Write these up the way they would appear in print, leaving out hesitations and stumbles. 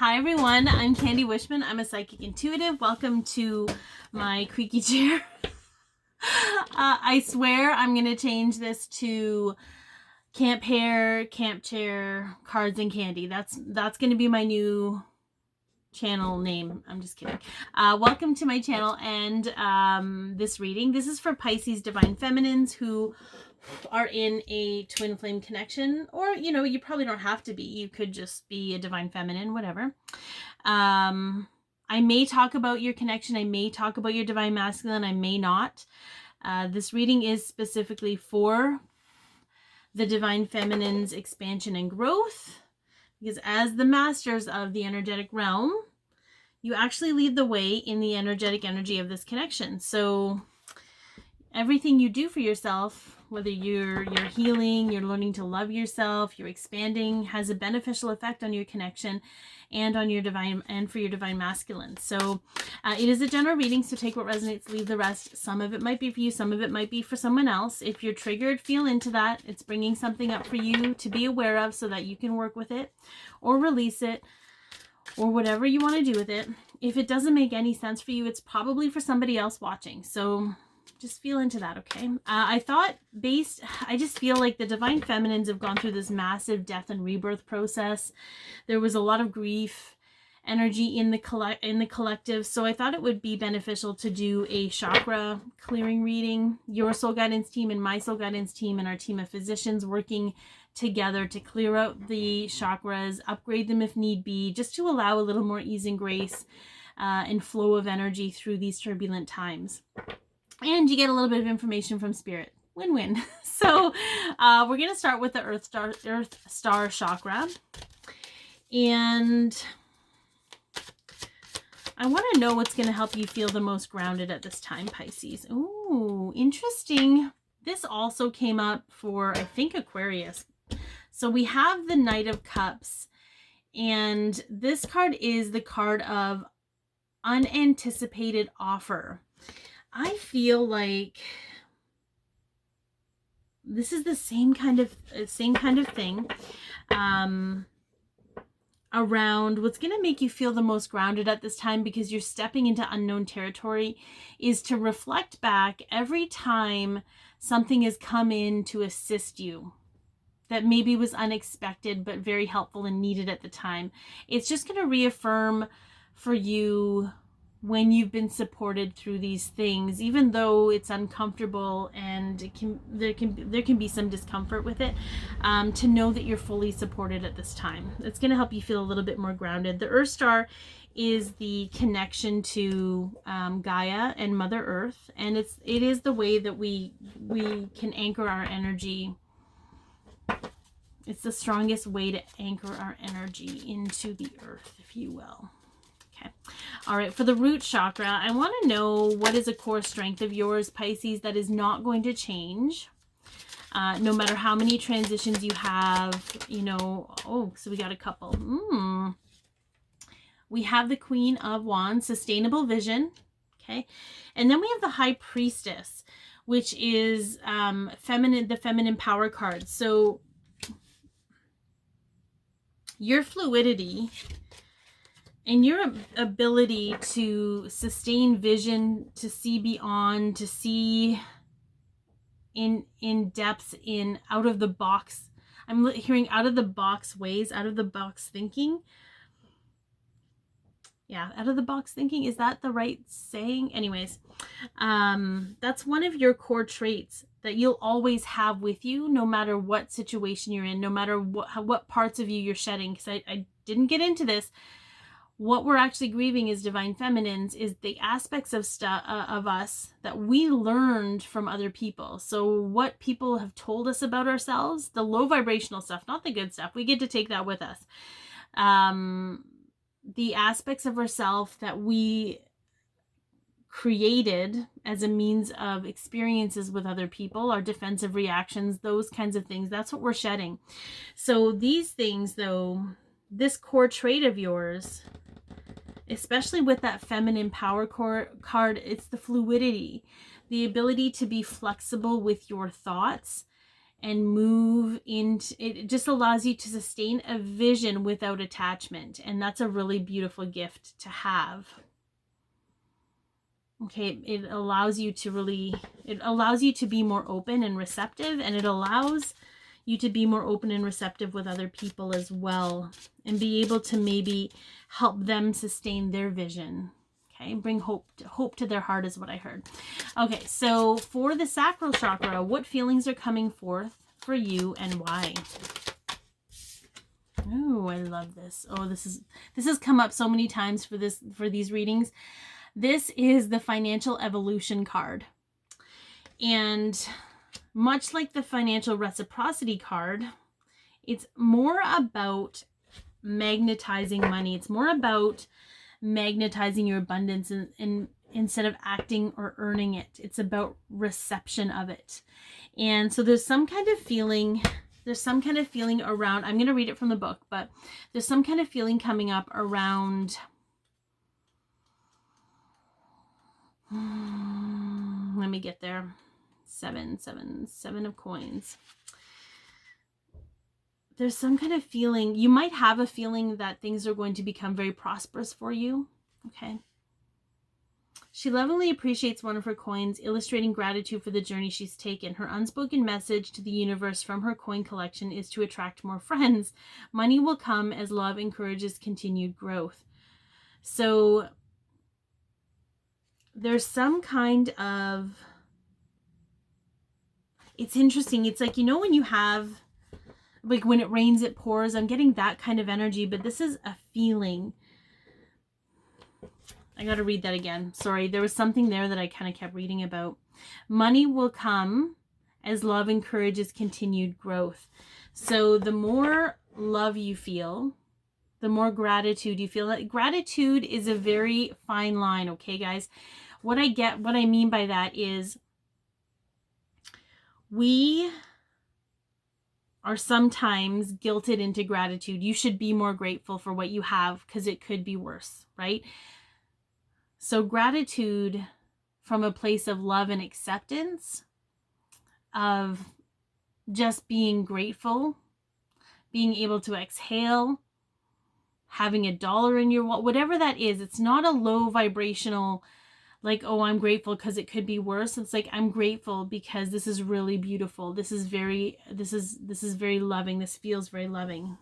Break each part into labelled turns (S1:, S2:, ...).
S1: Hi everyone, I'm Candi Wishman. I'm a psychic intuitive. Welcome to my creaky chair. I swear I'm going to change this to camp hair, camp chair, cards and candy. That's going to be my new channel name. I'm just kidding. Welcome to my channel and this reading. This is for Pisces divine feminines who are in a twin flame connection, or you probably don't have to be. You could just be a divine feminine, whatever. I may talk about your connection. I may talk about your divine masculine. I may not. This reading is specifically for the divine feminine's expansion and growth, because as the masters of the energetic realm, you actually lead the way in the energetic energy of this connection. So everything you do for yourself, whether you're healing, you're learning to love yourself, you're expanding, has a beneficial effect on your connection and on your divine and for your divine masculine. So it is a general reading, so take what resonates, leave the rest. Some of it might be for you, some of it might be for someone else. If you're triggered, feel into that. It's bringing something up for you to be aware of so that you can work with it or release it or whatever you want to do with it. If it doesn't make any sense for you, it's probably for somebody else watching. So just feel into that, okay? I just feel like the divine feminines have gone through this massive death and rebirth process. There was a lot of grief energy in the collective, so I thought it would be beneficial to do a chakra clearing reading. Your soul guidance team and my soul guidance team and our team of physicians working together to clear out the chakras, upgrade them if need be, just to allow a little more ease and grace and flow of energy through these turbulent times. And you get a little bit of information from spirit. Win-win. So we're going to start with the Earth Star chakra. And I want to know what's going to help you feel the most grounded at this time, Pisces. Ooh, interesting. This also came up for, I think, Aquarius. So we have the Knight of Cups. And this card is the card of unanticipated offer. I feel like this is the same kind of thing around what's going to make you feel the most grounded at this time, because you're stepping into unknown territory, is to reflect back every time something has come in to assist you that maybe was unexpected but very helpful and needed at the time. It's just going to reaffirm for you when you've been supported through these things, even though it's uncomfortable and there can be some discomfort with it, to know that you're fully supported at this time. It's going to help you feel a little bit more grounded. The Earth Star is the connection to Gaia and Mother Earth, and it is the way that we can anchor our energy. It's the strongest way to anchor our energy into the earth, if you will. Okay. All right. For the root chakra, I want to know what is a core strength of yours, Pisces, that is not going to change. No matter how many transitions you have, oh, so we got a couple. We have the Queen of Wands, sustainable vision. Okay. And then we have the High Priestess, which is the feminine power card. So your fluidity and your ability to sustain vision, to see beyond, to see in depth, in out of the box. I'm hearing out of the box ways, out of the box thinking. Yeah, out of the box thinking. Is that the right saying? Anyways, that's one of your core traits that you'll always have with you, no matter what situation you're in, no matter what parts of you you're shedding. Because I didn't get into this. What we're actually grieving as divine feminines is the aspects of of us that we learned from other people. So what people have told us about ourselves, the low vibrational stuff, not the good stuff. We get to take that with us. The aspects of ourselves that we created as a means of experiences with other people, our defensive reactions, those kinds of things, that's what we're shedding. So these things, though, this core trait of yours, especially with that feminine power card, it's the fluidity, the ability to be flexible with your thoughts and move into it. It just allows you to sustain a vision without attachment, and that's a really beautiful gift to have. Okay, it allows you to be more open and receptive, and it allows you to be more open and receptive with other people as well, and be able to maybe help them sustain their vision. Okay, bring hope to their heart is what I heard. Okay, so for the sacral chakra, what feelings are coming forth for you and why? Oh, I love this. Oh, this has come up so many times for these readings. This is the financial evolution card. And much like the financial reciprocity card, it's more about magnetizing money. It's more about magnetizing your abundance and instead of acting or earning it. It's about reception of it. And so there's some kind of feeling around, I'm going to read it from the book, but there's some kind of feeling coming up around, let me get there. 7 of coins. There's some kind of feeling, you might have a feeling that things are going to become very prosperous for you. Okay. She lovingly appreciates one of her coins, illustrating gratitude for the journey she's taken. Her unspoken message to the universe from her coin collection is to attract more friends. Money will come as love encourages continued growth. So there's some kind of, it's interesting. It's like, you know, when you have, like when it rains, it pours. I'm getting that kind of energy, but this is a feeling. I got to read that again. Sorry, there was something there that I kind of kept reading about. Money will come as love encourages continued growth. So the more love you feel, the more gratitude you feel. That gratitude is a very fine line, okay, guys? What I mean by that is we are sometimes guilted into gratitude. You should be more grateful for what you have because it could be worse, right? So gratitude from a place of love and acceptance, of just being grateful, being able to exhale, having $1 in your wallet, whatever that is. It's not a low vibrational, like, oh, I'm grateful because it could be worse. It's like, I'm grateful because this is really beautiful. This is very loving. This feels very loving.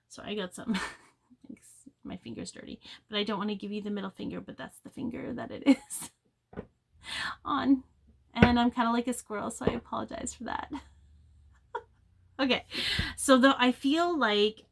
S1: So I got some, my finger's dirty, but I don't want to give you the middle finger, but that's the finger that it is on. And I'm kind of like a squirrel, so I apologize for that. Okay. So I feel like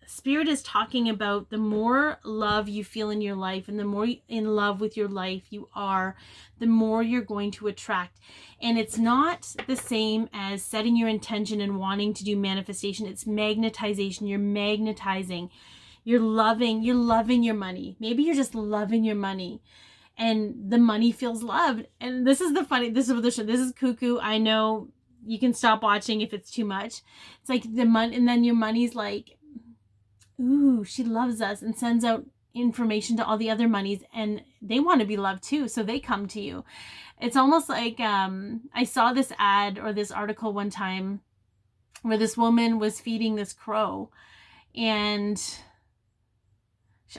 S1: Spirit is talking about the more love you feel in your life and the more in love with your life you are, the more you're going to attract. And it's not the same as setting your intention and wanting to do manifestation. It's magnetization. You're magnetizing. You're loving your money. Maybe you're just loving your money and the money feels loved. And this is this is cuckoo. I know you can stop watching if it's too much. It's like the money, and then your money's like, ooh, she loves us, and sends out information to all the other monies, and they want to be loved too, so they come to you. It's almost like I saw this ad or this article one time where this woman was feeding this crow, and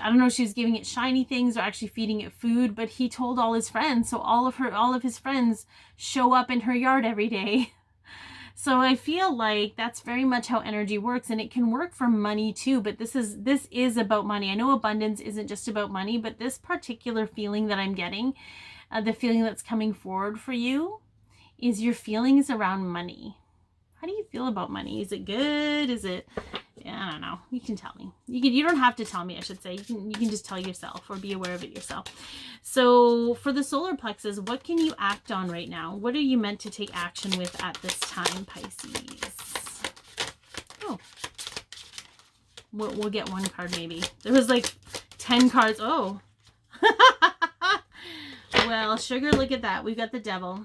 S1: I don't know if she was giving it shiny things or actually feeding it food, but he told all his friends, so all of his friends show up in her yard every day. So I feel like that's very much how energy works, and it can work for money too, but this is about money. I know abundance isn't just about money, but this particular feeling that I'm getting, the feeling that's coming forward for you, is your feelings around money. How do you feel about money? Is it good? Is it, I don't know. You can tell me. You don't have to tell me, I should say. You can just tell yourself or be aware of it yourself. So for the solar plexus, what can you act on right now? What are you meant to take action with at this time, Pisces? Oh, we'll get one card maybe. There was like 10 cards. Oh. Well, sugar, look at that. We've got the devil.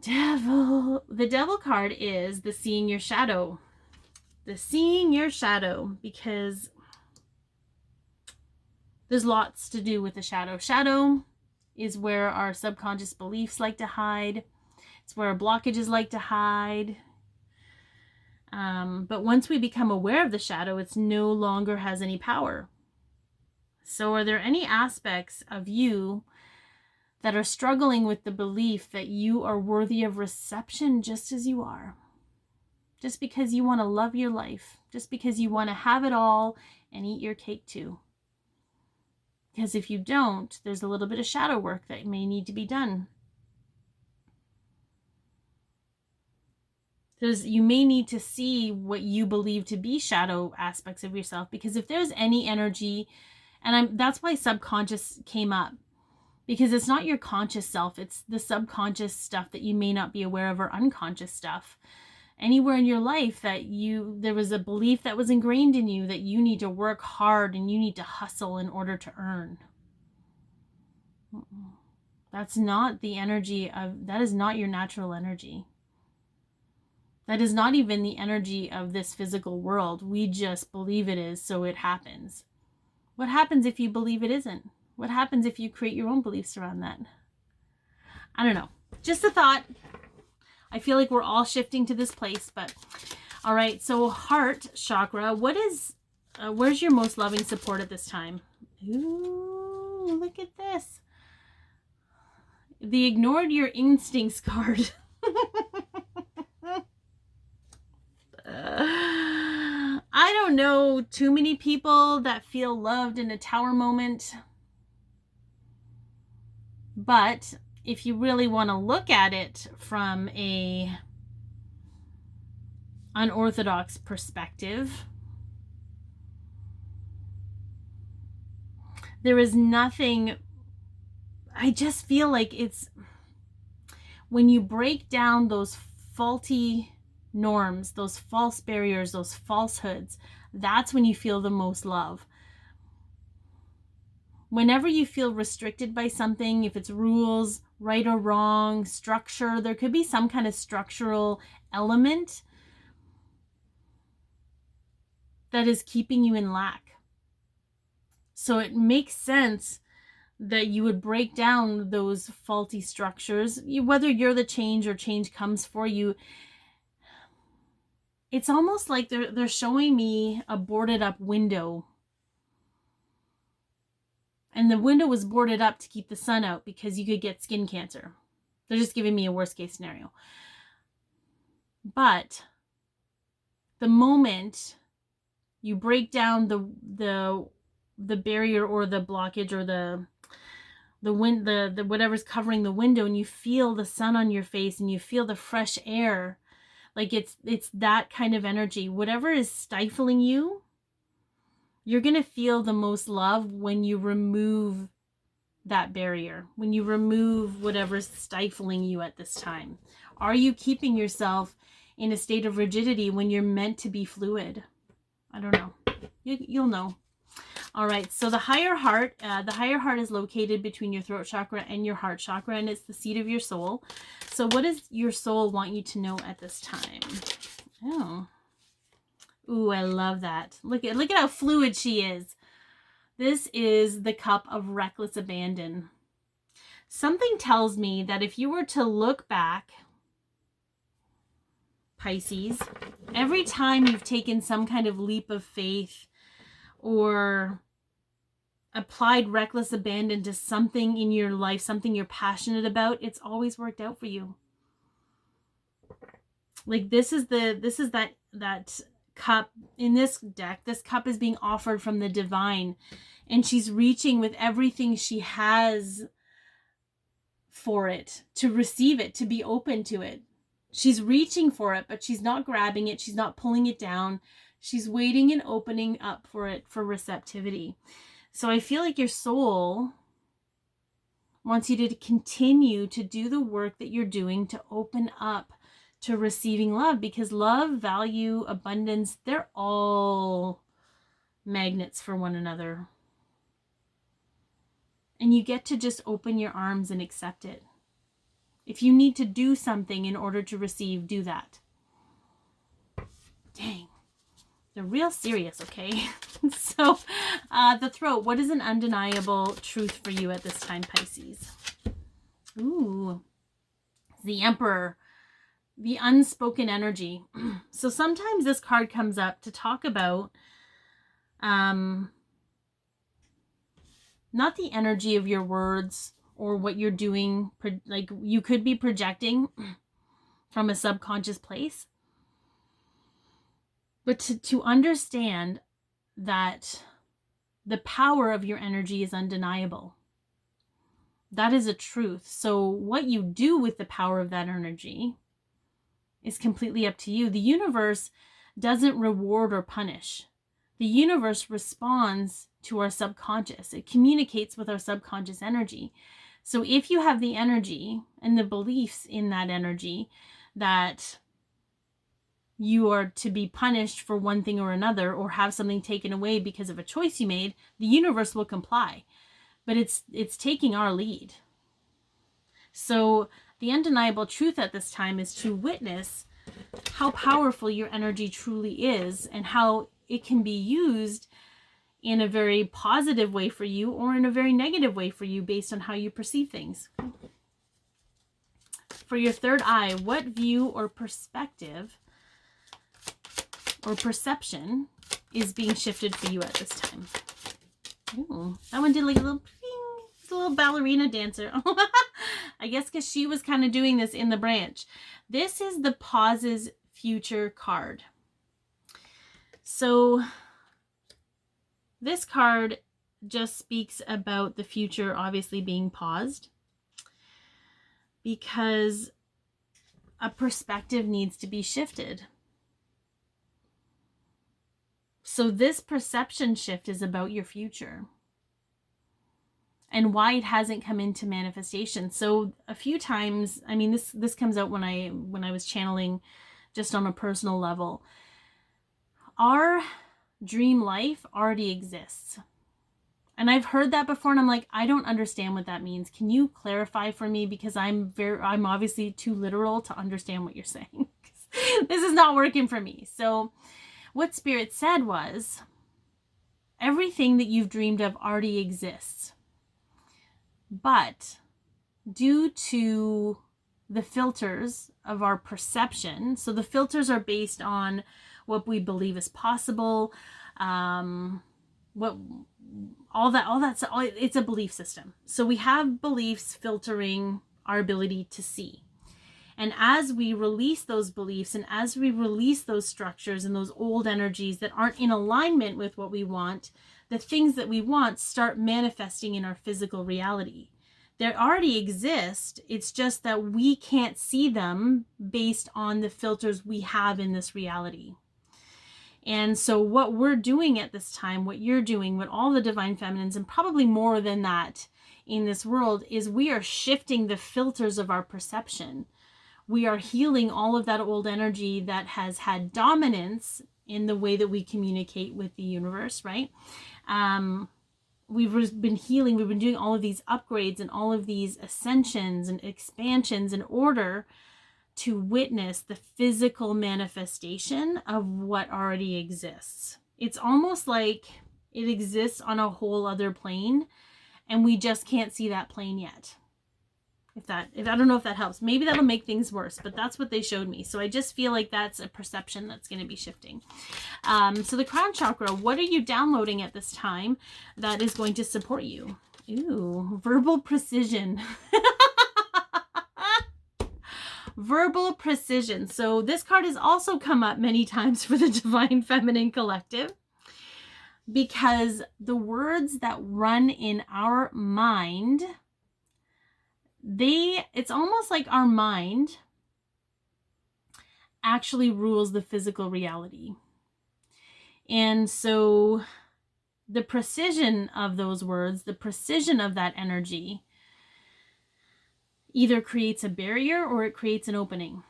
S1: The devil card is the seeing your shadow. The seeing your shadow, because there's lots to do with the shadow. Shadow is where our subconscious beliefs like to hide. It's where our blockages like to hide. But once we become aware of the shadow, it's no longer has any power. So are there any aspects of you that are struggling with the belief that you are worthy of reception just as you are? Just because you want to love your life, just because you want to have it all and eat your cake too. Because if you don't, there's a little bit of shadow work that may need to be done. You may need to see what you believe to be shadow aspects of yourself, because if there's any energy, and that's why subconscious came up, because it's not your conscious self, it's the subconscious stuff that you may not be aware of, or unconscious stuff. Anywhere in your life that there was a belief that was ingrained in you that you need to work hard and you need to hustle in order to earn. That's not the energy that is not your natural energy. That is not even the energy of this physical world. We just believe it is, so it happens. What happens if you believe it isn't? What happens if you create your own beliefs around that? I don't know. Just a thought. I feel like we're all shifting to this place, but all right. So heart chakra, where's your most loving support at this time? Ooh, look at this. The ignored your instincts card. I don't know too many people that feel loved in a tower moment. But if you really want to look at it from a unorthodox perspective, there is nothing. I just feel like it's when you break down those faulty norms, those false barriers, those falsehoods, that's when you feel the most love. Whenever you feel restricted by something, if it's rules, right or wrong, structure, there could be some kind of structural element that is keeping you in lack. So it makes sense that you would break down those faulty structures, whether you're the change or change comes for you. It's almost like they're showing me a boarded up window. And the window was boarded up to keep the sun out because you could get skin cancer. They're just giving me a worst case scenario. But the moment you break down the barrier or the blockage or the whatever's covering the window, and you feel the sun on your face and you feel the fresh air, like it's that kind of energy. Whatever is stifling you, you're going to feel the most love when you remove that barrier, when you remove whatever's stifling you at this time. Are you keeping yourself in a state of rigidity when you're meant to be fluid? I don't know. You'll know. All right. So the higher heart is located between your throat chakra and your heart chakra, and it's the seat of your soul. So what does your soul want you to know at this time? Oh. Ooh, I love that. Look at how fluid she is. This is the cup of reckless abandon. Something tells me that if you were to look back, Pisces, every time you've taken some kind of leap of faith or applied reckless abandon to something in your life, something you're passionate about, it's always worked out for you. Like this is that cup in this deck. This cup is being offered from the divine, and she's reaching with everything she has for it, to receive it, to be open to it. She's reaching for it, but she's not grabbing it. She's not pulling it down. She's waiting and opening up for it, for receptivity. So I feel like your soul wants you to continue to do the work that you're doing to open up to receiving love, because love, value, abundance, they're all magnets for one another. And you get to just open your arms and accept it. If you need to do something in order to receive, do that. Dang. They're real serious, okay? So, the throat. What is an undeniable truth for you at this time, Pisces? Ooh. the Emperor, the unspoken energy. So sometimes this card comes up to talk about not the energy of your words or what you're doing. Like you could be projecting from a subconscious place, but to understand that the power of your energy is undeniable. That is a truth. So what you do with the power of that energy is completely up to you. The universe doesn't reward or punish. The universe responds to our subconscious. It communicates with our subconscious energy. So if you have the energy and the beliefs in that energy that you are to be punished for one thing or another, or have something taken away because of a choice you made, the universe will comply. But it's taking our lead. So the undeniable truth at this time is to witness how powerful your energy truly is and how it can be used in a very positive way for you or in a very negative way for you based on how you perceive things. For your third eye, what view or perspective or perception is being shifted for you at this time? Ooh, that one did like a little ping, it's a little ballerina dancer. I guess because she was kind of doing this in the branch. This is the pauses future card. So this card just speaks about the future obviously being paused because a perspective needs to be shifted. So this perception shift is about your future and why it hasn't come into manifestation. So a few times, I mean, this comes out when I was channeling just on a personal level. Our dream life already exists. And I've heard that before and I'm like, I don't understand what that means. Can you clarify for me? Because I'm obviously too literal to understand what you're saying. This is not working for me. So what Spirit said was, everything that you've dreamed of already exists. But due to the filters of our perception, so the filters are based on what we believe is possible, it's a belief system. So we have beliefs filtering our ability to see. And as we release those beliefs and as we release those structures and those old energies that aren't in alignment with what we want, the things that we want start manifesting in our physical reality. They already exist. It's just that we can't see them based on the filters we have in this reality. And so what we're doing at this time, what you're doing, what all the divine feminines, and probably more than that in this world, is we are shifting the filters of our perception. We are healing all of that old energy that has had dominance in the way that we communicate with the universe, right? We've been healing, we've been doing all of these upgrades and all of these ascensions and expansions in order to witness the physical manifestation of what already exists. It's almost like it exists on a whole other plane and we just can't see that plane yet. If I don't know if that helps. Maybe that'll make things worse, but that's what they showed me. So I just feel like that's a perception that's going to be shifting. So the crown chakra, what are you downloading at this time that is going to support you? Ooh, verbal precision. Verbal precision. So this card has also come up many times for the Divine Feminine Collective, because the words that run in our mind, it's almost like our mind actually rules the physical reality. And so the precision of those words, the precision of that energy, either creates a barrier or it creates an opening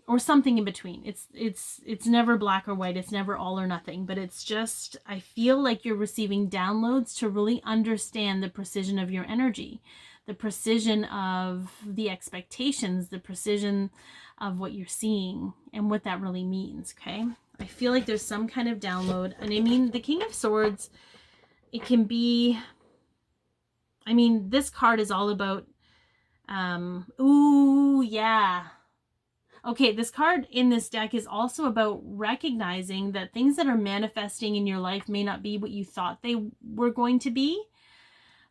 S1: or something in between. It's never black or white. It's never all or nothing, but it's just, I feel like you're receiving downloads to really understand the precision of your energy, the precision of the expectations, the precision of what you're seeing and what that really means. Okay. I feel like there's some kind of download. And I mean, the King of Swords, it can be, I mean, this card is all about, ooh, yeah. Okay, this card in this deck is also about recognizing that things that are manifesting in your life may not be what you thought they were going to be,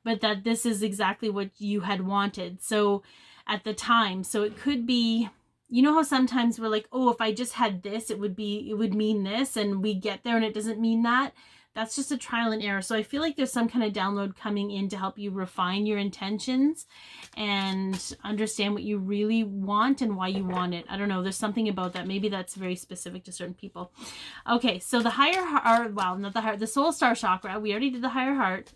S1: but that this is exactly what you had wanted. So at the time, so it could be, you know how sometimes we're like, oh, if I just had this, it would mean this, and we get there and it doesn't mean that. That's just a trial and error. So I feel like there's some kind of download coming in to help you refine your intentions and understand what you really want and why you want it. I don't know. There's something about that. Maybe that's very specific to certain people. Okay, so the higher heart, well, not the heart, the soul star chakra. We already did the higher heart.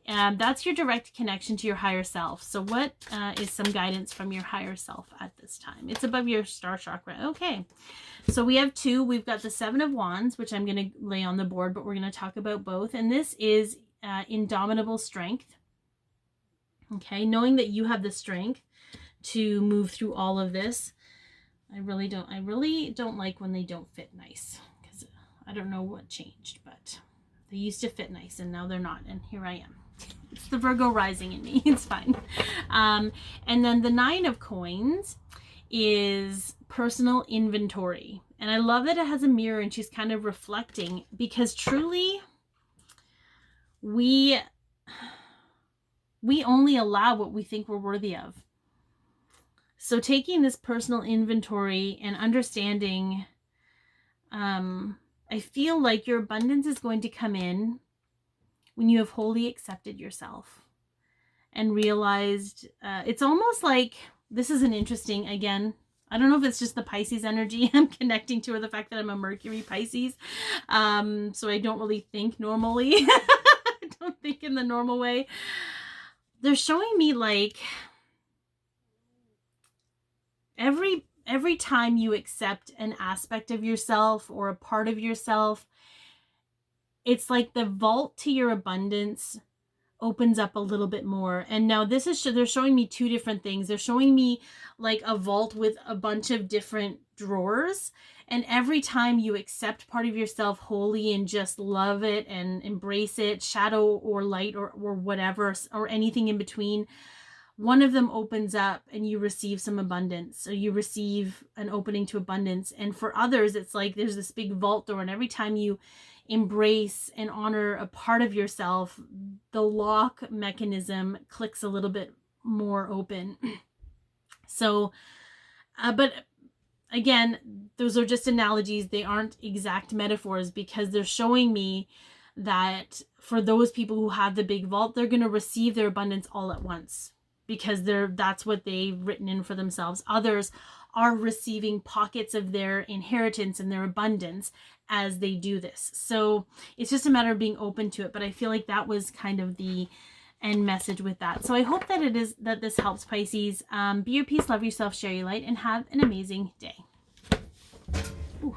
S1: That's your direct connection to your higher self. So what is some guidance from your higher self at this time? It's above your star chakra. Okay. So we have two. We've got the Seven of Wands, which I'm going to lay on the board, but we're going to talk about both. And this is indomitable strength. Okay, knowing that you have the strength to move through all of this. I really don't like when they don't fit nice, because I don't know what changed, but they used to fit nice and now they're not. And here I am. It's the Virgo rising in me. It's fine. And then the Nine of Coins is personal inventory. And I love that it has a mirror and she's kind of reflecting, because truly we only allow what we think we're worthy of. So taking this personal inventory and understanding, I feel like your abundance is going to come in when you have wholly accepted yourself and realized, it's almost like, this is an interesting, again, I don't know if it's just the Pisces energy I'm connecting to, or the fact that I'm a Mercury Pisces. So I don't really think normally. I don't think in the normal way. They're showing me like every time you accept an aspect of yourself or a part of yourself, it's like the vault to your abundance opens up a little bit more. And now this is, they're showing me two different things. They're showing me like a vault with a bunch of different drawers, and every time you accept part of yourself wholly and just love it and embrace it, shadow or light or whatever, or anything in between, one of them opens up and you receive some abundance. So you receive an opening to abundance. And for others, it's like there's this big vault door, and every time you embrace and honor a part of yourself, the lock mechanism clicks a little bit more open. So, but again, those are just analogies. They aren't exact metaphors, because they're showing me that for those people who have the big vault, they're going to receive their abundance all at once, because that's what they've written in for themselves. Others are receiving pockets of their inheritance and their abundance as they do this. So it's just a matter of being open to it. But I feel like that was kind of the end message with that. So I hope that this helps, Pisces. Be your peace, love yourself, share your light, and have an amazing day. Ooh.